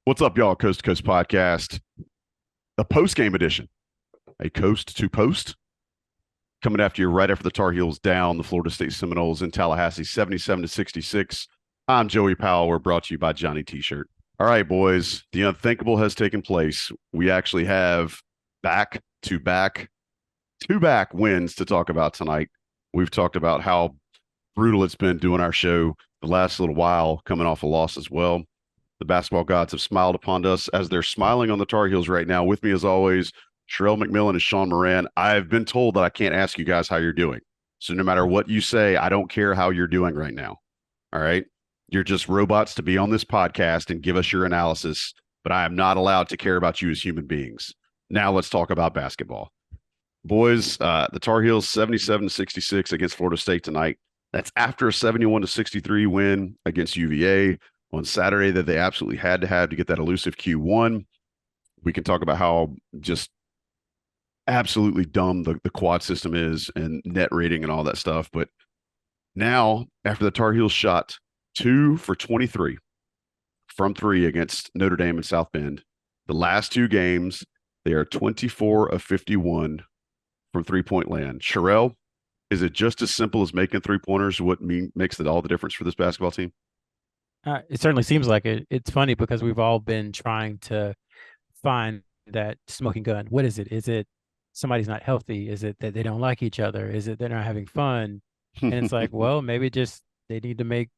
What's up, y'all? Coast to Coast Podcast, a post-game edition, a coast to post, coming after you right after the Tar Heels down the Florida State Seminoles in Tallahassee, 77-66. I'm Joey Powell. We're brought to you by Johnny T-Shirt. All right, boys, the unthinkable has taken place. We actually have back-to-back, two-back wins to talk about tonight. We've talked about how brutal it's been doing our show the last little while, coming off a loss as well. The basketball gods have smiled upon us as they're smiling on the Tar Heels right now. With me, as always, Sherell McMillan and Sean Moran. I've been told that I can't ask you guys how you're doing. So no matter what you say, I don't care how you're doing right now. All right. You're just robots to be on this podcast and give us your analysis, but I am not allowed to care about you as human beings. Now let's talk about basketball. Boys, the Tar Heels 77-66 against Florida State tonight. That's after a 71-63 win against UVA on Saturday that they absolutely had to have to get that elusive Q1. We can talk about how just absolutely dumb the quad system is and net rating and all that stuff. But now, after the Tar Heels shot 2 for 23 from three against Notre Dame and South Bend, the last two games, they are 24 of 51 from three-point land. Sherell, is it just as simple as making three-pointers what makes it all the difference for this basketball team? It certainly seems like it. It's funny because we've all been trying to find that smoking gun. What is it? Is it somebody's not healthy? Is it that they don't like each other? Is it they're not having fun? And it's like, well, maybe just they need to make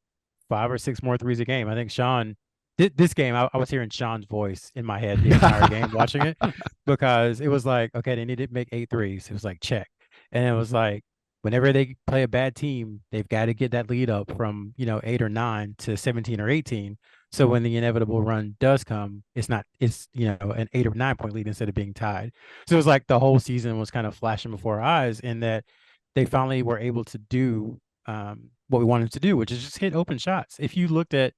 five or six more threes a game. I think Sean, this game, I was hearing Sean's voice in my head the entire game watching it because it was like, okay, they need to make eight threes. It was like, check. And it was like, whenever they play a bad team, they've got to get that lead up from, 8 or 9 to 17 or 18. So when the inevitable run does come, it's an 8 or 9 point lead instead of being tied. So it was like the whole season was kind of flashing before our eyes in that they finally were able to do what we wanted to do, which is just hit open shots. If you looked at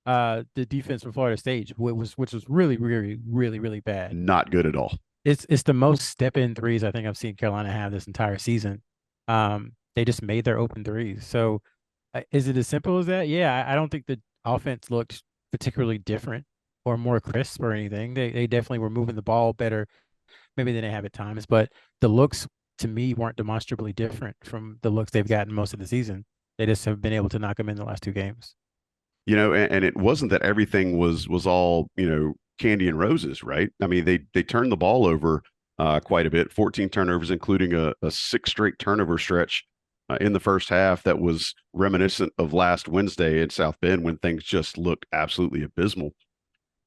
the defense for Florida State, which was really, really, really, really bad. Not good at all. It's the most step in threes I think I've seen Carolina have this entire season. They just made their open threes. So is it as simple as that? Yeah, I don't think the offense looked particularly different or more crisp or anything. They definitely were moving the ball better, maybe than they have at times, but the looks to me weren't demonstrably different from the looks they've gotten most of the season. They just have been able to knock them in the last two games. And it wasn't that everything was all candy and roses, right? I mean, they turned the ball over quite a bit, 14 turnovers, including a six straight turnover stretch in the first half that was reminiscent of last Wednesday in South Bend when things just looked absolutely abysmal.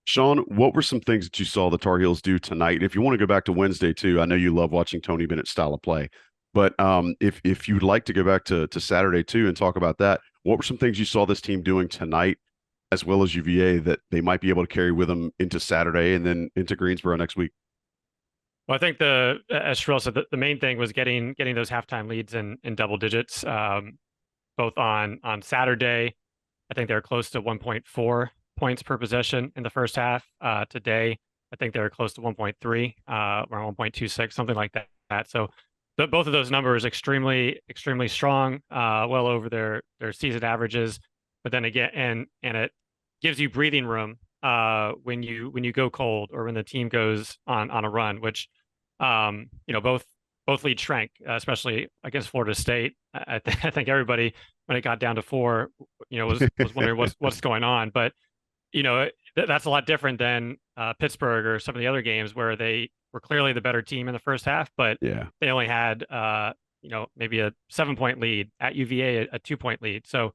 Sean, what were some things that you saw the Tar Heels do tonight? If you want to go back to Wednesday too, I know you love watching Tony Bennett's style of play, but if you'd like to go back to Saturday too and talk about that, what were some things you saw this team doing tonight, as well as UVA, that they might be able to carry with them into Saturday and then into Greensboro next week? Well, I think as Sherell said, the main thing was getting those halftime leads in double digits. Both on Saturday, I think they were close to 1.4 points per possession in the first half. Today, I think they were close to 1.3, around 1.26, something like that. So both of those numbers extremely strong, well over their season averages. But then again, and it gives you breathing room when you go cold or when the team goes on a run, which both leads shrank, especially against Florida State. I think everybody, when it got down to four, was wondering what's going on. But that's a lot different than Pittsburgh or some of the other games where they were clearly the better team in the first half, but Yeah. they only had maybe a 7 point lead. At UVA, a 2 point lead. So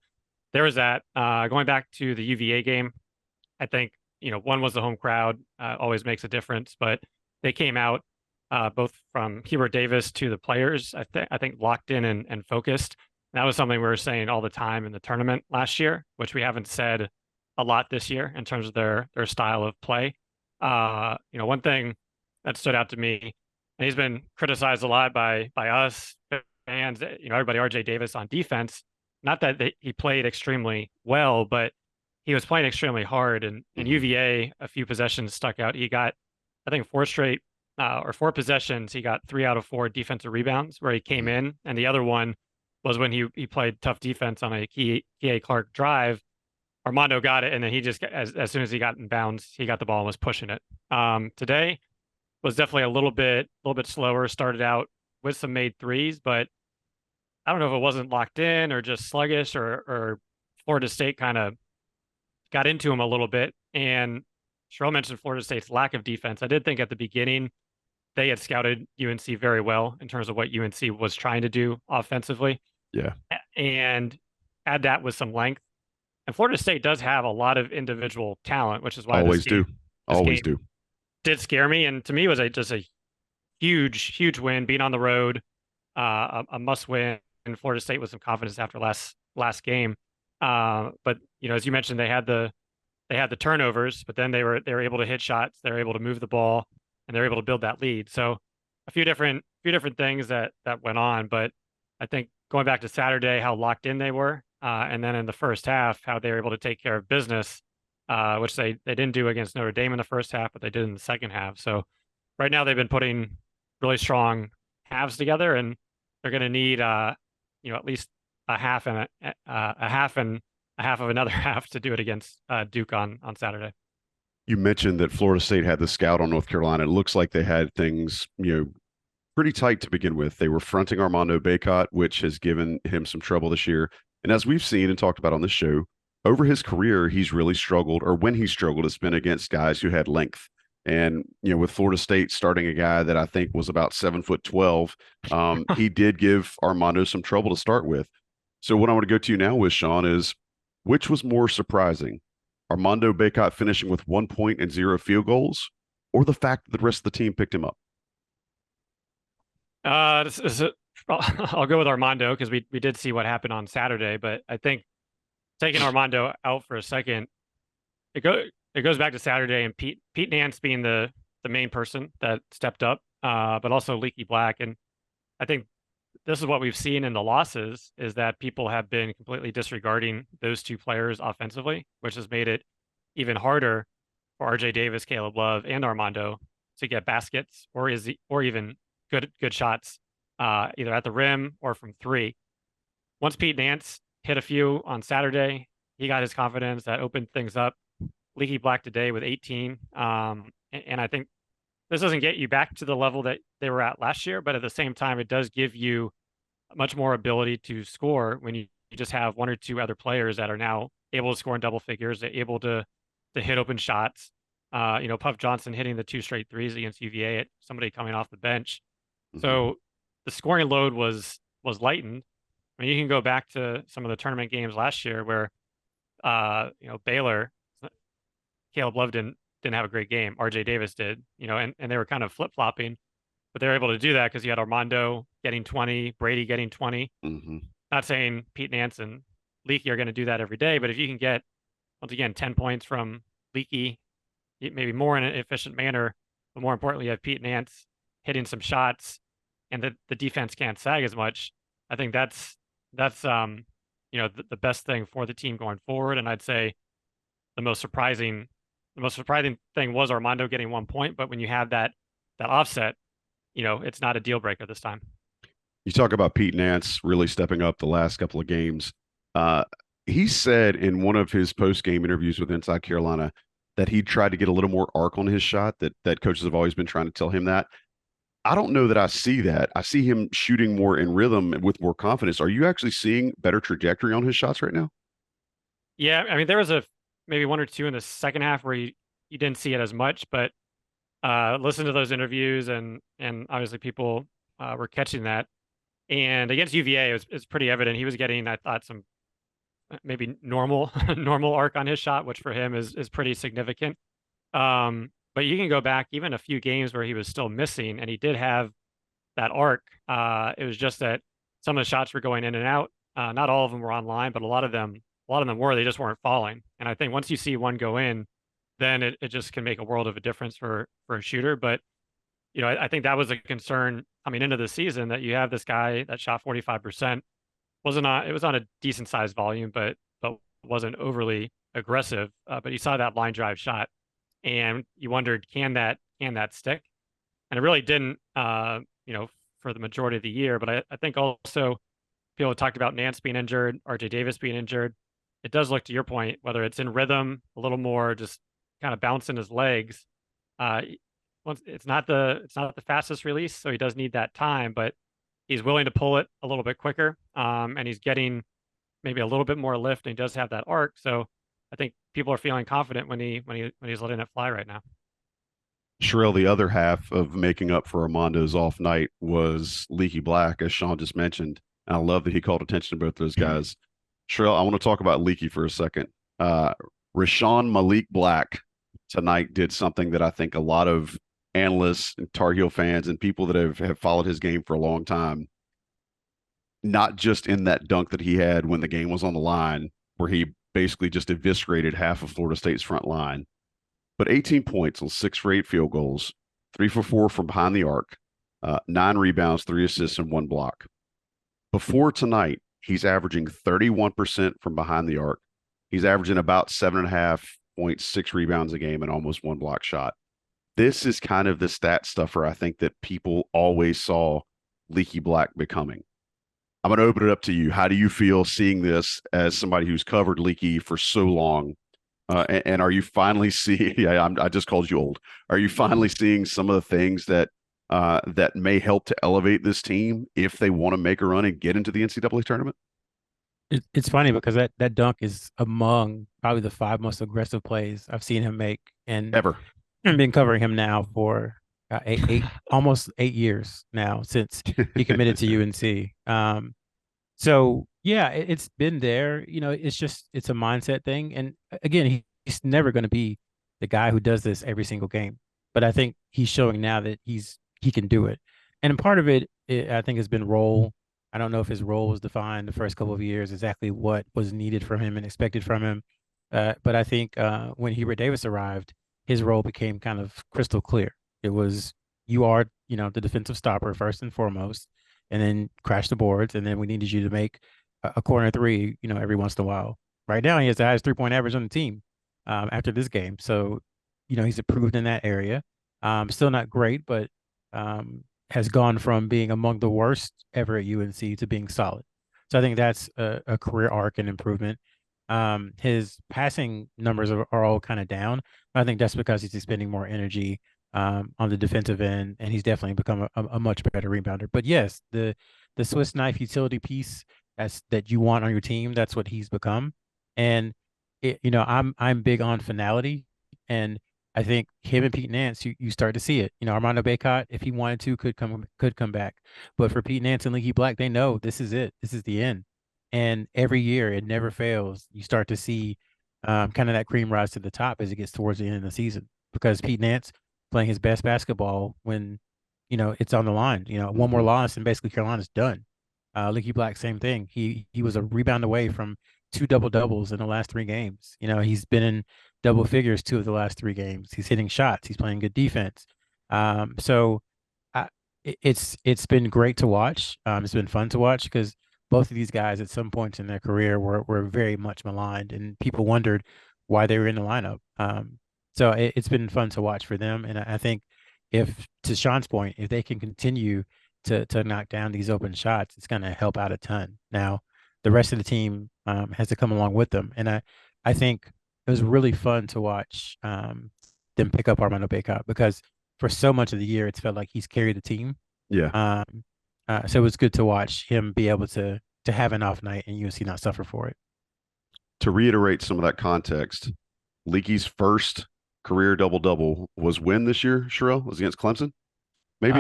there was that. Going back to the UVA game, I think one was the home crowd, always makes a difference, but they came out both from Hubert Davis to the players, I think locked in and focused. And that was something we were saying all the time in the tournament last year, which we haven't said a lot this year in terms of their style of play. One thing that stood out to me, and he's been criticized a lot by us fans, everybody, RJ Davis on defense. Not that he played extremely well, but he was playing extremely hard. And in UVA, a few possessions stuck out. He got, I think, four possessions. He got 3 out of 4 defensive rebounds where he came in, and the other one was when he played tough defense on a Kihei Clark drive. Armando got it, and then he just as soon as he got in bounds, he got the ball and was pushing it. Today was definitely a little bit slower. Started out with some made threes, but I don't know if it wasn't locked in or just sluggish, or Florida State kind of got into him a little bit. And Sherell mentioned Florida State's lack of defense. I did think at the beginning they had scouted UNC very well in terms of what UNC was trying to do offensively. Yeah. And add that with some length. And Florida State does have a lot of individual talent, which is why Always do. Always do. Did scare me. And to me, it was just a huge win, being on the road, a must win. And Florida State with some confidence after last game. But as you mentioned, they had the turnovers, but then they were able to hit shots, they were able to move the ball, and they're able to build that lead. So a few different things that went on. But I think going back to Saturday, how locked in they were, and then in the first half, how they were able to take care of business, which they didn't do against Notre Dame in the first half, but they did in the second half. So right now they've been putting really strong halves together, and they're going to need at least a half and a half of another half to do it against Duke on Saturday. You mentioned that Florida State had the scout on North Carolina. It looks like they had things, pretty tight to begin with. They were fronting Armando Bacot, which has given him some trouble this year. And as we've seen and talked about on this show, over his career, he's really struggled, or when he's struggled, it's been against guys who had length. And, with Florida State starting a guy that I think was about 7'12", he did give Armando some trouble to start with. So what I want to go to now with, Sean, is which was more surprising? Armando Bacot finishing with 1 point and 0 field goals, or the fact that the rest of the team picked him up? I'll go with Armando because we did see what happened on Saturday, but I think taking Armando out for a second, it goes back to Saturday and Pete Nance being the main person that stepped up, but also Leaky Black. And I think this is what we've seen in the losses, is that people have been completely disregarding those two players offensively, which has made it even harder for RJ Davis, Caleb Love, and Armando to get baskets or even good shots, either at the rim or from three. Once Pete Nance hit a few on Saturday, he got his confidence. That opened things up. Leaky Black today with 18. And I think this doesn't get you back to the level that they were at last year, but at the same time, it does give you much more ability to score when you just have one or two other players that are now able to score in double figures, they're able to hit open shots. Puff Johnson hitting the 2 straight threes against UVA at somebody coming off the bench. Mm-hmm. So the scoring load was lightened. I mean, you can go back to some of the tournament games last year where, Baylor, Caleb Love didn't have a great game. RJ Davis did, and they were kind of flip-flopping, but they were able to do that because you had Armando getting 20, Brady getting 20. Mm-hmm. Not saying Pete Nance and Leaky are going to do that every day, but if you can get, once again, 10 points from Leaky, maybe more in an efficient manner, but more importantly, you have Pete Nance hitting some shots and the defense can't sag as much. I think that's the best thing for the team going forward. And I'd say the most surprising thing was Armando getting 1 point, but when you have that offset, it's not a deal breaker this time. You talk about Pete Nance really stepping up the last couple of games. He said in one of his post-game interviews with Inside Carolina that he tried to get a little more arc on his shot, that coaches have always been trying to tell him that. I don't know that I see that. I see him shooting more in rhythm with more confidence. Are you actually seeing better trajectory on his shots right now? Yeah, I mean, there was maybe one or two in the second half where you didn't see it as much, but listen to those interviews and obviously people were catching that. And against UVA, it's pretty evident he was getting, I thought, some maybe normal arc on his shot, which for him is pretty significant. But you can go back even a few games where he was still missing, and he did have that arc. It was just that some of the shots were going in and out. Not all of them were online, but a lot of them were. They just weren't falling. And I think once you see one go in, then it just can make a world of a difference for a shooter. But I think that was a concern coming into the season, that you have this guy that shot 45%. It was on a decent sized volume, but wasn't overly aggressive. But you saw that line drive shot, and you wondered, can that stick? And it really didn't, for the majority of the year. But I think also people talked about Nance being injured, RJ Davis being injured. it does look, to your point, whether it's in rhythm, a little more just kind of bouncing his legs. Uh, it's not the fastest release, so he does need that time, but he's willing to pull it a little bit quicker, and he's getting maybe a little bit more lift, and he does have that arc. So I think people are feeling confident when he's letting it fly right now. Sherell, the other half of making up for Armando's off night was Leaky Black, as Sean just mentioned. And I love that he called attention to both those guys. Sherell, I want to talk about Leaky for a second. Rashawn Malik Black tonight did something that I think a lot of analysts and Tar Heel fans and people that have followed his game for a long time, not just in that dunk that he had when the game was on the line, where he basically just eviscerated half of Florida State's front line, but 18 points on 6 for 8 field goals, 3 for 4 from behind the arc, 9 rebounds, 3 assists, and 1 block. Before tonight, he's averaging 31% from behind the arc. He's averaging about 7.5 points, 6 rebounds a game, and almost 1 block shot. This is kind of the stat stuffer I think that people always saw Leaky Black becoming. I'm going to open it up to you. How do you feel seeing this as somebody who's covered Leaky for so long? And are you finally seeing? Yeah, I just called you old. Are you finally seeing some of the things that that may help to elevate this team if they want to make a run and get into the NCAA tournament? It's funny because that dunk is among probably the 5 most aggressive plays I've seen him make, and Ever. I've been covering him now for almost 8 years now since he committed to UNC. So yeah, it's been there. It's a mindset thing. And again, he's never going to be the guy who does this every single game. But I think he's showing now that he can do it. And part of it, I think, has been role. I don't know if his role was defined the first couple of years, exactly what was needed from him and expected from him. But I think when Hubert Davis arrived, his role became kind of crystal clear. It was, you are, the defensive stopper first and foremost, and then crash the boards. And then we needed you to make a corner three, every once in a while. Right now, he has the highest 3-point average on the team after this game. So, he's improved in that area. Still not great, but has gone from being among the worst ever at UNC to being solid. So I think that's a career arc and improvement. His passing numbers are all kind of down. I think that's because he's expending more energy on the defensive end, and he's definitely become a much better rebounder. But yes, the Swiss knife utility piece that you want on your team, that's what he's become. And I'm big on finality, and I think him and Pete Nance, you start to see it. Armando Bacot, if he wanted to, could come back. But for Pete Nance and Leaky Black, they know this is it. This is the end. And every year, it never fails. You start to see kind of that cream rise to the top as it gets towards the end of the season, because Pete Nance playing his best basketball when it's on the line. One more loss and basically Carolina's done. Leaky Black, same thing. He was a rebound away from 2 double-doubles in the last 3 games. He's been in double figures 2 of the last 3 games. He's hitting shots. He's playing good defense. So it's been great to watch. It's been fun to watch because both of these guys at some points in their career were very much maligned, and people wondered why they were in the lineup. So it's been fun to watch for them. And I think to Sean's point, if they can continue to knock down these open shots, it's going to help out a ton. Now, the rest of the team has to come along with them. And I think it was really fun to watch them pick up Armando Bacot, because for so much of the year, it's felt like he's carried the team. Yeah. So it was good to watch him be able to have an off night and UNC not suffer for it. To reiterate some of that context, Leaky's first career double-double was when this year, Sherell? Was against Clemson? Maybe?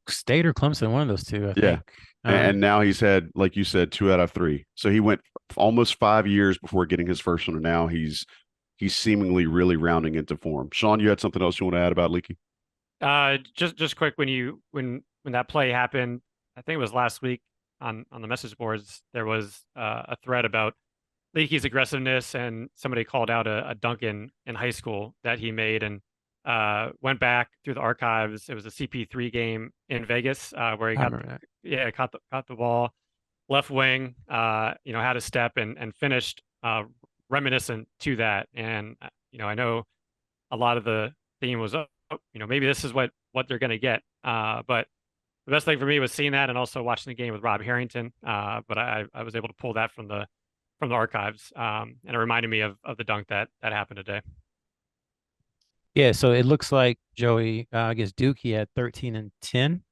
State or Clemson, one of those two, I think. And now he's had, like you said, 2 out of 3. So he went almost 5 years before getting his first one, and now he's seemingly really rounding into form. Sean, you had something else you want to add about Leaky? Just quick, when that play happened, I think it was last week on the message boards, there was a thread about Leaky's aggressiveness, and somebody called out a dunk in high school that he made, and went back through the archives. It was a CP3 game in Vegas where he caught the ball left wing, had a step and finished reminiscent to that. And I know a lot of the theme was maybe this is what they're going to get. But the best thing for me was seeing that, and also watching the game with Rob Harrington. But I was able to pull that from the from the archives, and it reminded me of the dunk that happened today. Yeah, so it looks like Joey, against Duke, he had 13 and 10.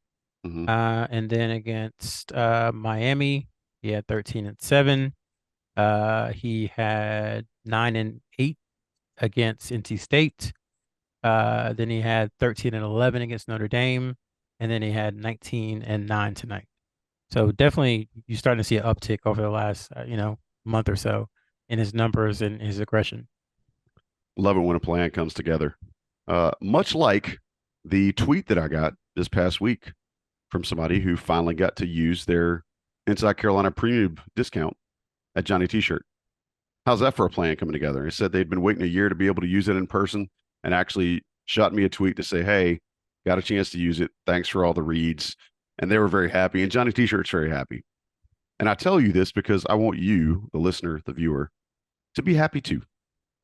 Mm-hmm. And then against Miami, he had 13 and 7. He had 9 and 8 against NC State. Then he had 13 and 11 against Notre Dame, and then he had 19 and 9 tonight. So definitely, you're starting to see an uptick over the last month or so in his numbers and his aggression. Love it when a plan comes together. Much like the tweet that I got this past week from somebody who finally got to use their Inside Carolina premium discount at Johnny T-shirt. How's that for a plan coming together? He said they'd been waiting a year to be able to use it in person and actually shot me a tweet to say, hey, got a chance to use it. Thanks for all the reads. And they were very happy. And Johnny T-shirt's very happy. And I tell you this because I want you, the listener, the viewer, to be happy too.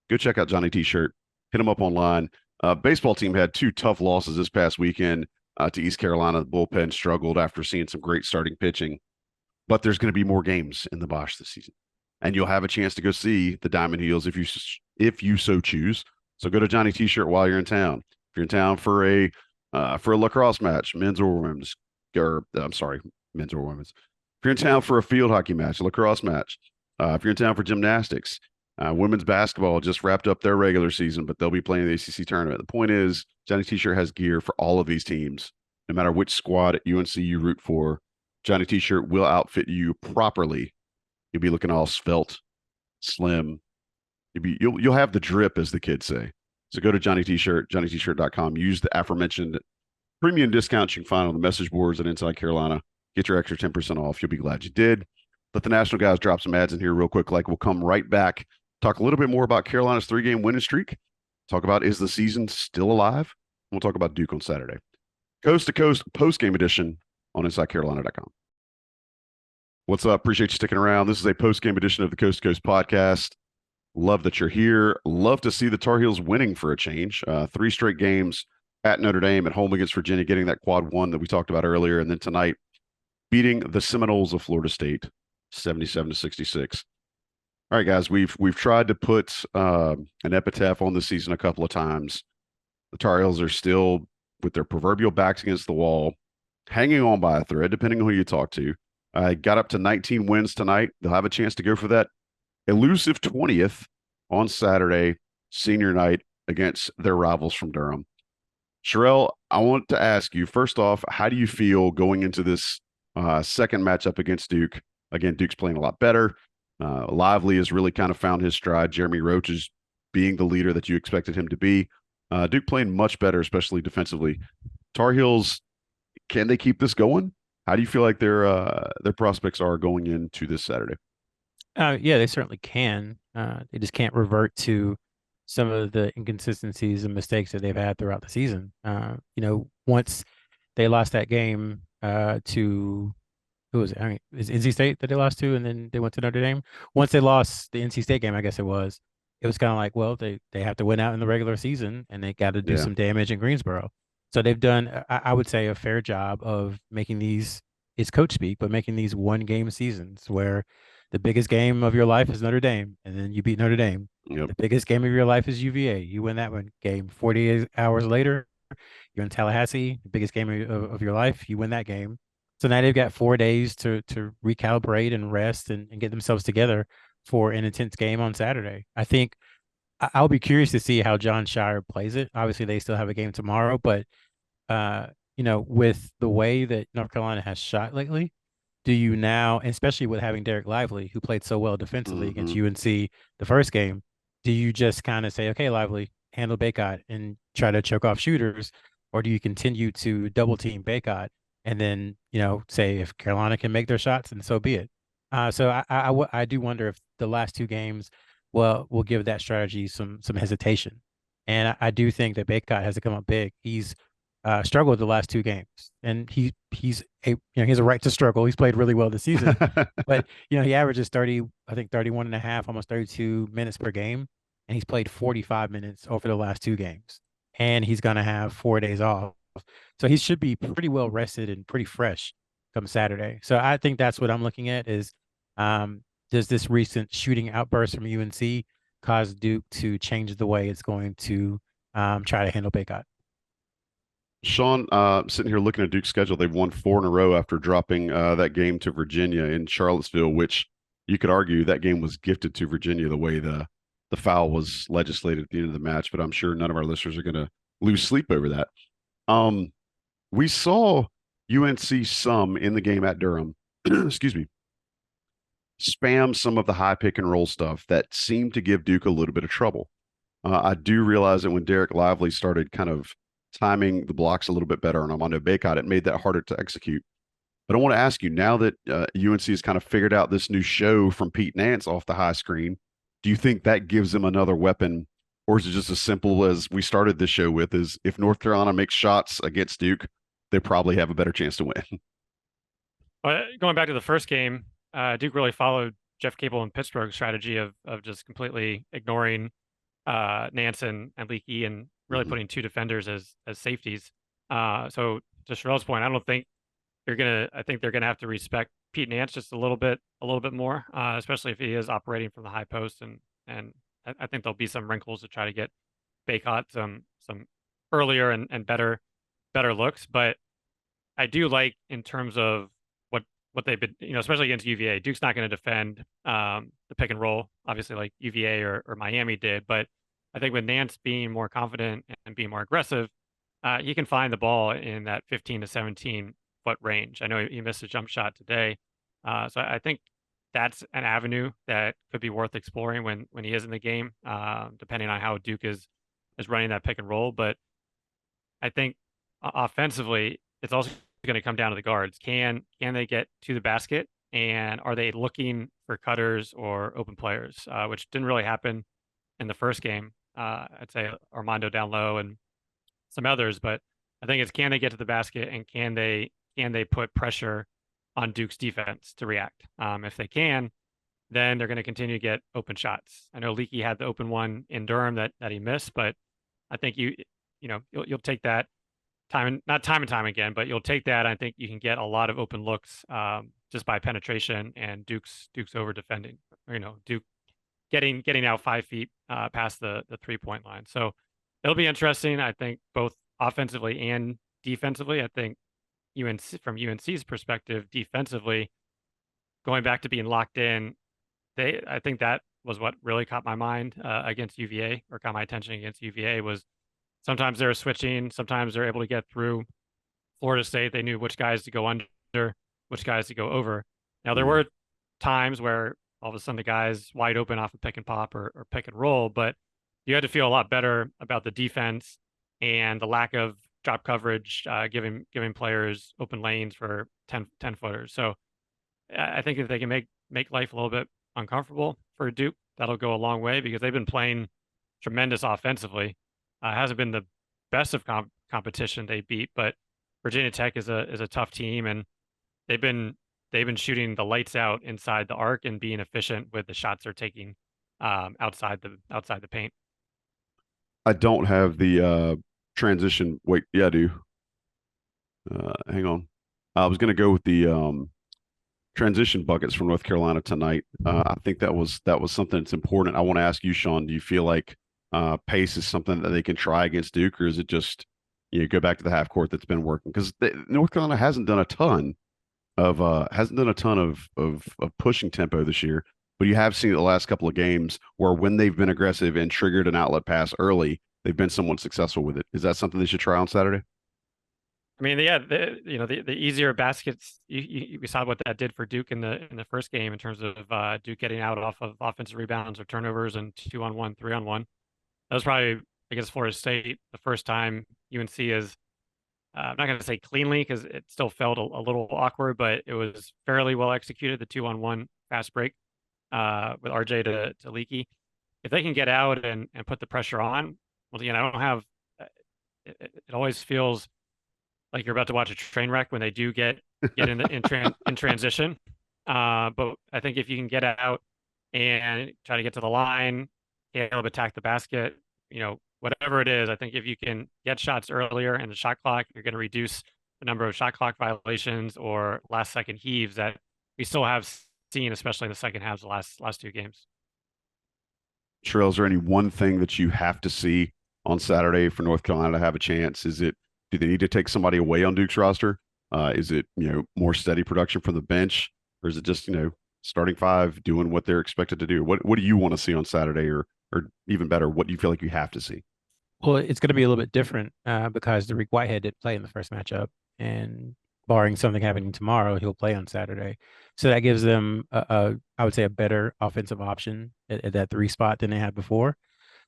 Go check out Johnny T-shirt. Hit him up online. Baseball team had 2 tough losses this past weekend to East Carolina. The bullpen struggled after seeing some great starting pitching. But there's going to be more games in the Bosch this season. And you'll have a chance to go see the Diamond Heels if you so choose. So go to Johnny T-shirt while you're in town. If you're in town for a lacrosse match, men's or women's, men's or women's. If you're in town for a field hockey match, a lacrosse match, if you're in town for gymnastics, women's basketball just wrapped up their regular season, but they'll be playing the ACC tournament. The point is, Johnny T-shirt has gear for all of these teams. No matter which squad at UNC you root for, Johnny T-shirt will outfit you properly. You'll be looking all svelte, slim. You'll have the drip, as the kids say. So go to Johnny T-shirt, johnnytshirt.com. Use the aforementioned premium discounts you can find on the message boards at Inside Carolina. Get your extra 10% off. You'll be glad you did. Let the national guys drop some ads in here real quick. We'll come right back, talk a little bit more about Carolina's 3-game winning streak. Talk about, is the season still alive? We'll talk about Duke on Saturday. Coast to Coast post-game edition on InsideCarolina.com. What's up? Appreciate you sticking around. This is a post-game edition of the Coast to Coast podcast. Love that you're here. Love to see the Tar Heels winning for a change. 3 straight games at Notre Dame, at home against Virginia, getting that quad 1 that we talked about earlier, and then tonight beating the Seminoles of Florida State 77-66. All right, guys, we've tried to put an epitaph on the season a couple of times. The Tar Heels are still, with their proverbial backs against the wall, hanging on by a thread, depending on who you talk to. Got up to 19 wins tonight. They'll have a chance to go for that elusive 20th on Saturday, senior night, against their rivals from Durham. Sherell, I want to ask you, first off, how do you feel going into this second matchup against Duke? Again, Duke's playing a lot better. Lively has really kind of found his stride. Jeremy Roach is being the leader that you expected him to be. Duke playing much better, especially defensively. Tar Heels, can they keep this going? How do you feel like their prospects are going into this Saturday? Yeah, they certainly can. They just can't revert to some of the inconsistencies and mistakes that they've had throughout the season. Once they lost that game to, who was it? I mean, is NC State that they lost to, and then they went to Notre Dame. Once they lost the NC State game, I guess it was kind of like, well, they have to win out in the regular season, and they got to do some damage in Greensboro. So they've done, I would say, a fair job of making these, it's coach speak, but making these 1-game seasons where the biggest game of your life is Notre Dame, and then you beat Notre Dame. Yep. The biggest game of your life is UVA. You win that one game. 48 hours later, you're in Tallahassee. The biggest game of your life, you win that game. So now they've got 4 days to recalibrate and rest and get themselves together for an intense game on Saturday. I think I'll be curious to see how John Shire plays it. Obviously, they still have a game tomorrow, but with the way that North Carolina has shot lately, do you now, especially with having Derek Lively, who played so well defensively against UNC the first game, do you just kind of say, okay, Lively, handle Bacot and try to choke off shooters, or do you continue to double team Bacot and then, say if Carolina can make their shots, and so be it. So I do wonder if the last 2 games, will give that strategy some hesitation. And I do think that Bacot has to come up big. He's struggled the last 2 games, and he has a right to struggle. He's played really well this season, but he averages 31 and a half, almost 32 minutes per game, and he's played 45 minutes over the last 2 games, and he's going to have 4 days off. So he should be pretty well rested and pretty fresh come Saturday. So I think that's what I'm looking at is does this recent shooting outburst from UNC cause Duke to change the way it's going to try to handle Bacot? Sean, sitting here looking at Duke's schedule, they've won 4 in a row after dropping that game to Virginia in Charlottesville, which you could argue that game was gifted to Virginia the way the foul was legislated at the end of the match. But I'm sure none of our listeners are going to lose sleep over that. We saw UNC some in the game at Durham, excuse me, spam some of the high pick and roll stuff that seemed to give Duke a little bit of trouble. I do realize that when Derek Lively started kind of timing the blocks a little bit better on Armando Bacot, it made that harder to execute. But I want to ask you, now that UNC has kind of figured out this new show from Pete Nance off the high screen, do you think that gives them another weapon? Or is it just as simple as we started this show with, is if North Carolina makes shots against Duke, they probably have a better chance to win? Going back to the first game, Duke really followed Jeff Capel and Pittsburgh's strategy of just completely ignoring Nance and Leaky and really putting 2 defenders as safeties. So to Sherell's point, I think they're gonna have to respect Pete Nance just a little bit more, especially if he is operating from the high post, and I think there'll be some wrinkles to try to get Bacot some earlier and better looks. But I do like, in terms of what they've been, especially against UVA, Duke's not going to defend the pick and roll, obviously, like UVA or Miami did. But I think with Nance being more confident and being more aggressive, he can find the ball in that 15 to 17 foot range. I know he missed a jump shot today. So I think that's an avenue that could be worth exploring when he is in the game, depending on how Duke is running that pick and roll. But I think offensively, it's also going to come down to the guards. Can they get to the basket, and are they looking for cutters or open players, which didn't really happen in the first game. I'd say Armando down low and some others, but I think it's, can they get to the basket, and can they put pressure on Duke's defense to react? If they can, then they're going to continue to get open shots. I know Leaky had the open one in Durham that he missed, but I think you'll take that not time and time again, but you'll take that. I think you can get a lot of open looks just by penetration and Duke's over defending. Duke getting out 5 feet past the 3-point line. So it'll be interesting. I think both offensively and defensively. I think from UNC's perspective, defensively, going back to being locked in, I think that was what really caught my mind against UVA, or caught my attention against UVA, was sometimes they're switching, sometimes they're able to get through. Florida State, they knew which guys to go under, which guys to go over. Now, there were times where all of a sudden the guy's wide open off a pick and pop or pick and roll, but you had to feel a lot better about the defense and the lack of drop coverage, giving players open lanes for 10 footers. So I think if they can make life a little bit uncomfortable for Duke, that'll go a long way, because they've been playing tremendous offensively. Hasn't been the best of competition they beat, but Virginia Tech is a tough team, and they've been shooting the lights out inside the arc and being efficient with the shots they're taking outside the paint. I don't have the transition. Wait, yeah, I do. Hang on. I was going to go with the transition buckets from North Carolina tonight. I think that was something that's important. I want to ask you, Sean, do you feel like pace is something that they can try against Duke, or is it just go back to the half court that's been working? Because North Carolina hasn't done a ton of pushing tempo this year, but you have seen it the last couple of games where when they've been aggressive and triggered an outlet pass early, they've been somewhat successful with it. Is that something they should try on Saturday? I mean, yeah, the easier baskets, we saw what that did for Duke in the first game in terms of Duke getting out off of offensive rebounds or turnovers and 2-on-1, 3-on-1. That was probably against Florida State the first time UNC is, I'm not going to say cleanly, because it still felt a little awkward, but it was fairly well executed, the 2-on-1 fast break with RJ to Leaky. If they can get out and put the pressure on, well, I don't have, it always feels like you're about to watch a train wreck when they do get in transition. But I think if you can get out and try to get to the line, attack the basket, whatever it is, I think if you can get shots earlier in the shot clock, you're going to reduce the number of shot clock violations or last second heaves that we still have seen, especially in the second half of the last two games. Sherell, is there any one thing that you have to see on Saturday for North Carolina to have a chance? Do they need to take somebody away on Duke's roster? Is it, more steady production from the bench, or is it just, starting five doing what they're expected to do? What do you want to see on Saturday, or even better, what do you feel like you have to see? Well, it's going to be a little bit different because Derek Whitehead didn't play in the first matchup, and barring something happening tomorrow, he'll play on Saturday. So that gives them I would say, a better offensive option at that three spot than they had before.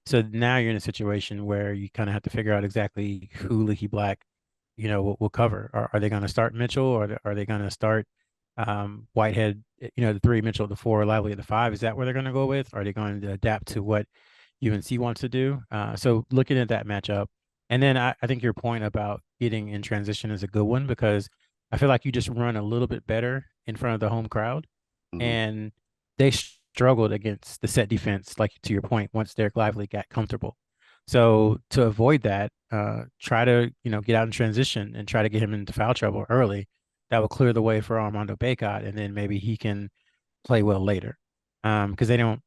So now you're in a situation where you kind of have to figure out exactly who Leaky Black, will cover. Are they going to start Mitchell, or are they going to start Whitehead, the three, Mitchell the four, Lively at the five? Is that where they're going to go with? Are they going to adapt to what UNC wants to do? So looking at that matchup, and then I think your point about getting in transition is a good one, because I feel like you just run a little bit better in front of the home crowd, Mhm. and they struggled against the set defense, like to your point, once Derek Lively got comfortable. So to avoid that, try to get out in transition and try to get him into foul trouble early. That will clear the way for Armando Bacot, and then maybe he can play well later. Because they don't,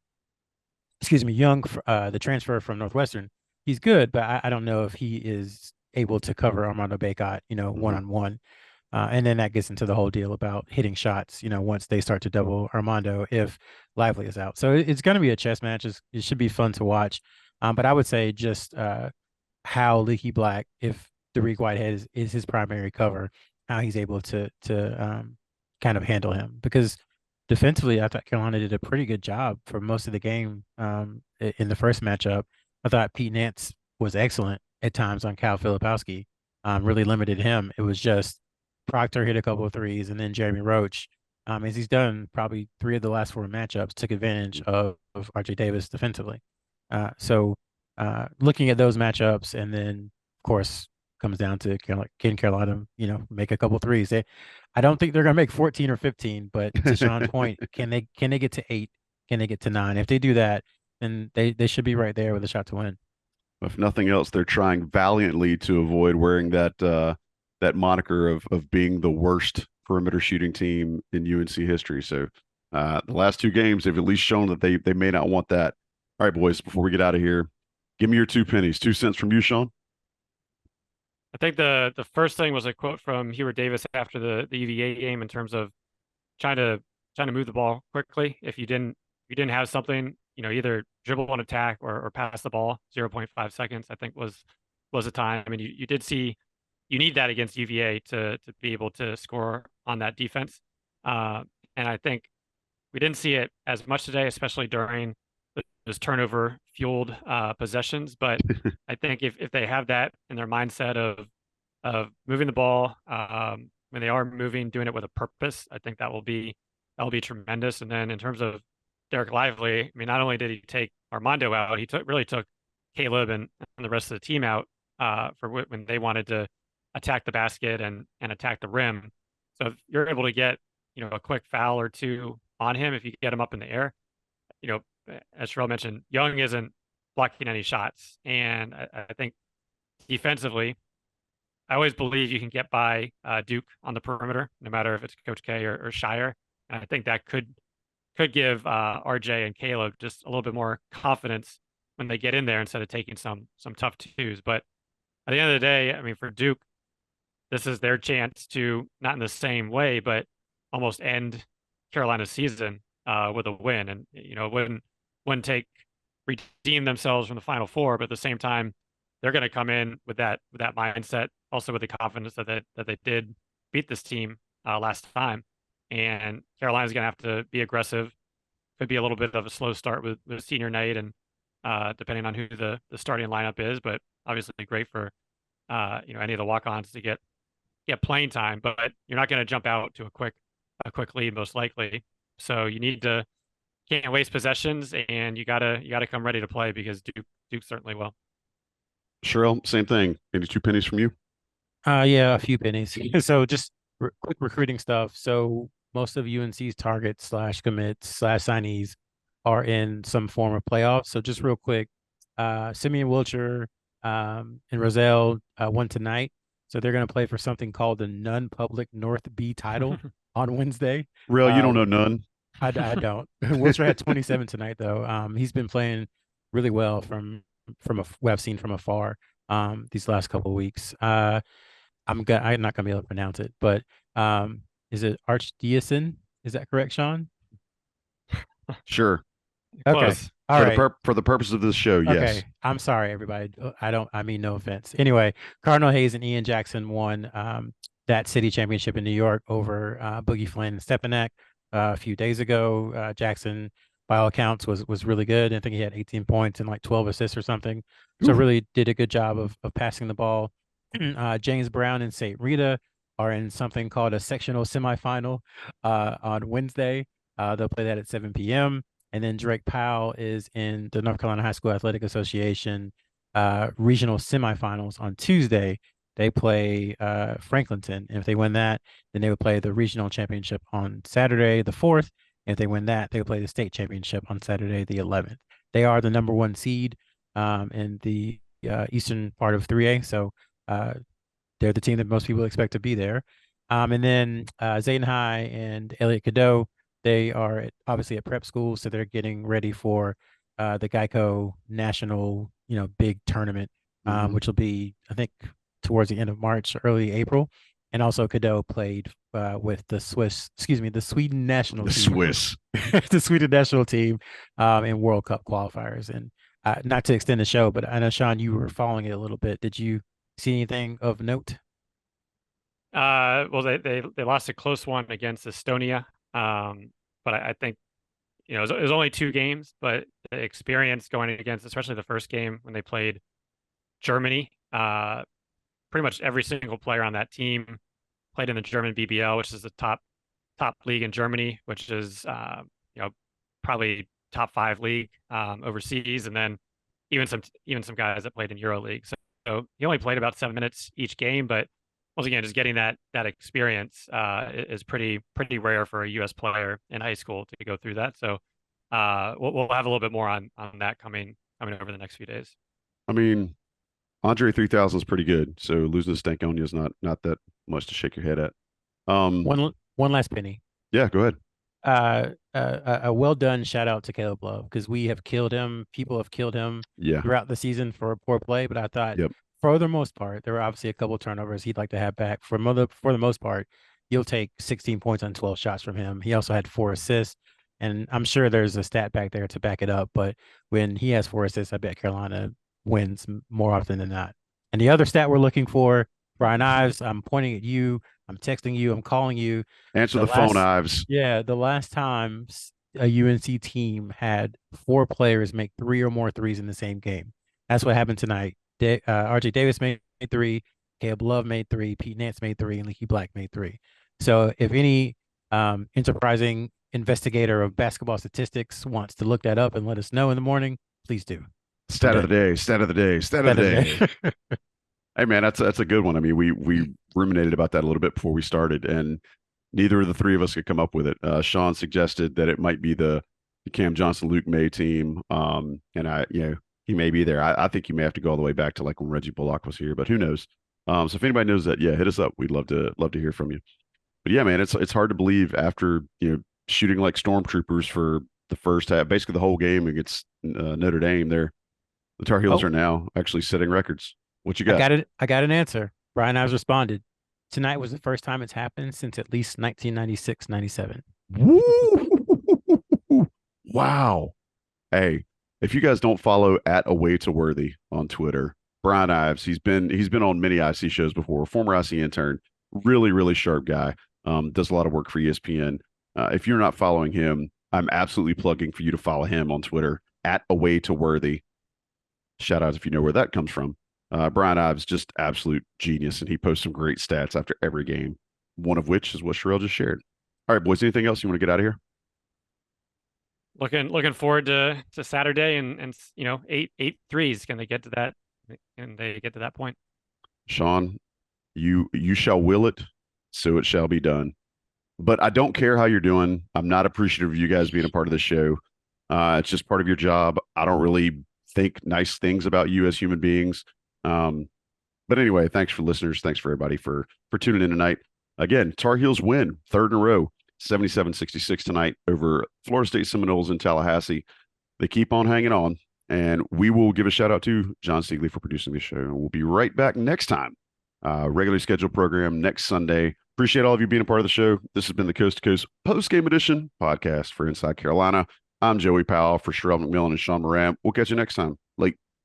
excuse me, Young, the transfer from Northwestern, he's good, but I don't know if he is able to cover Armando Bacot, one Mhm. on one. And then that gets into the whole deal about hitting shots, once they start to double Armando if Lively is out. So it's going to be a chess match. It should be fun to watch. But I would say just how Leaky Black, if Derek Whitehead is his primary cover, how he's able to kind of handle him. Because defensively, I thought Carolina did a pretty good job for most of the game in the first matchup. I thought Pete Nance was excellent at times on Cal Filipowski, really limited him. It was just Proctor hit a couple of threes, and then Jeremy Roach, as he's done probably three of the last four matchups, took advantage of RJ Davis defensively. Looking at those matchups, and then of course comes down to can Carolina, make a couple threes. I don't think they're going to make 14 or 15, but to Sean's point, can they get to 8? Can they get to 9? If they do that, then they should be right there with a shot to win. If nothing else, they're trying valiantly to avoid wearing that moniker of being the worst perimeter shooting team in UNC history. So the last two games, they've at least shown that they may not want that. All right, boys, before we get out of here, give me your 2 pennies. 2 cents from you, Sean. I think the first thing was a quote from Hubert Davis after the UVA game in terms of trying to move the ball quickly. If you didn't have something, either dribble on attack or pass the ball, 0.5 seconds, I think was the time. I mean, you did see you need that against UVA to be able to score on that defense. And I think we didn't see it as much today, especially during those turnover fueled possessions. But I think if they have that in their mindset of moving the ball, when they are moving, doing it with a purpose, I think that will be tremendous. And then in terms of Derek Lively, I mean, not only did he take Armando out, he really took Caleb and the rest of the team out for when they wanted to attack the basket and attack the rim. So if you're able to get a quick foul or two on him, if you get him up in the air, you know, as Sherell mentioned, Young isn't blocking any shots, and I think defensively, I always believe you can get by Duke on the perimeter, no matter if it's Coach K or Shire. And I think that could give RJ and Caleb just a little bit more confidence when they get in there instead of taking some tough twos. But at the end of the day, I mean, for Duke, this is their chance to, not in the same way, but almost end Carolina's season with a win. And it wouldn't take redeem themselves from the Final Four, but at the same time, they're going to come in with that mindset, also with the confidence that they did beat this team last time. And Carolina's going to have to be aggressive. Could be a little bit of a slow start with senior night, and depending on who the starting lineup is, but obviously great for any of the walk-ons to get playing time. But you're not going to jump out to a quick lead most likely. So you can't waste possessions, and you gotta come ready to play because Duke certainly will. Sherell, same thing. Any 2 pennies from you? Yeah, a few pennies. So just quick recruiting stuff. So most of UNC's targets slash commits slash signees are in some form of playoffs. So just real quick, Simeon Wilcher and Roselle won tonight. So they're going to play for something called the non-public North B title on Wednesday. Real, you don't know none. I don't. Wilshire had 27 tonight, though. He's been playing really well from what I've seen from afar these last couple of weeks. I'm not gonna be able to pronounce it, but is it Archdiocese? Is that correct, Sean? Sure. Okay. Close. All right. For the purpose of this show, yes. Okay. I'm sorry, everybody. I mean no offense. Anyway, Cardinal Hayes and Ian Jackson won that city championship in New York over Boogie Flynn and Stepanak a few days ago. Jackson, by all accounts, was really good. I think he had 18 points and like 12 assists or something. So really did a good job of passing the ball. James Brown and St. Rita are in something called a sectional semifinal on Wednesday. They'll play that at 7 p.m. And then Drake Powell is in the North Carolina High School Athletic Association regional semifinals on Tuesday. They play Franklinton. And if they win that, then they would play the regional championship on Saturday, the 4th. And if they win that, they would play the state championship on Saturday, the 11th. They are the number 1 seed in the eastern part of 3A. So they're the team that most people expect to be there. And then Zayden High and Elliott Cadeau, they are obviously at prep school, so they're getting ready for the Geico National, big tournament, which will be, I think, towards the end of March, early April. And also Cadeau played with the Sweden national team. The Sweden national team in World Cup qualifiers. And not to extend the show, but I know, Sean, you were following it a little bit. Did you see anything of note? Well, they lost a close one against Estonia. But I think, it was only 2 games, but the experience going against, especially the first game when they played Germany, pretty much every single player on that team played in the German BBL, which is the top league in Germany, which is, probably top 5 league overseas. And then even some guys that played in EuroLeague. So he only played about 7 minutes each game, but once again, just getting that experience is pretty rare for a U.S. player in high school to go through that. So we'll have a little bit more on that coming over the next few days. I mean, Andre 3000 is pretty good. So losing to Stankonia is not that much to shake your head at. One last penny. Yeah, go ahead. A well done shout out to Caleb Love, because we have killed him. People have killed him throughout the season for poor play, but I thought for the most part, there were obviously a couple of turnovers he'd like to have back. For the most part, you'll take 16 points on 12 shots from him. He also had 4 assists, and I'm sure there's a stat back there to back it up. But when he has 4 assists, I bet Carolina wins more often than not. And the other stat we're looking for, Brian Ives, I'm pointing at you. I'm texting you. I'm calling you. Answer the phone, Ives. Yeah, the last time a UNC team had 4 players make 3 or more threes in the same game. That's what happened tonight. RJ Davis made 3, Caleb Love made 3, Pete Nance made 3, and Leaky Black made 3. So if any enterprising investigator of basketball statistics wants to look that up and let us know in the morning, please do. Stat of the day. Hey man, that's a good one. I mean, we ruminated about that a little bit before we started, and neither of the 3 of us could come up with it. Sean suggested that it might be the Cam Johnson, Luke May team, and he may be there. I think you may have to go all the way back to like when Reggie Bullock was here, but who knows? So if anybody knows that, hit us up. We'd love to hear from you. But yeah, man, it's hard to believe after shooting like stormtroopers for the first half, basically the whole game against Notre Dame. The Tar Heels are now actually setting records. What you got? I got an answer. Brian Ives responded. Tonight was the first time it's happened since at least 1996-97. Woo! Wow. Hey, if you guys don't follow @AwayToWorthy on Twitter, Brian Ives, he's been on many IC shows before. Former IC intern, really, really sharp guy. Does a lot of work for ESPN. If you're not following him, I'm absolutely plugging for you to follow him on Twitter @AwayToWorthy. Shout out if you know where that comes from. Brian Ives, just absolute genius, and he posts some great stats after every game, one of which is what Sherell just shared. All right, boys, anything else you want to get out of here? Looking forward to Saturday and 8 threes. Can they get to that? Can they get to that point? Sean, you shall will it, so it shall be done. But I don't care how you're doing. I'm not appreciative of you guys being a part of the show. It's just part of your job. I don't really think nice things about you as human beings. But anyway, thanks for listeners. Thanks for everybody for tuning in tonight. Again, Tar Heels win 3rd in a row. 77-66 tonight over Florida State Seminoles in Tallahassee. They keep on hanging on, and we will give a shout out to John Stiegley for producing this show. And we'll be right back next time. Regularly scheduled program next Sunday. Appreciate all of you being a part of the show. This has been the Coast to Coast post-game edition podcast for Inside Carolina. I'm Joey Powell for Sherell McMillan and Sean Moran. We'll catch you next time. Late.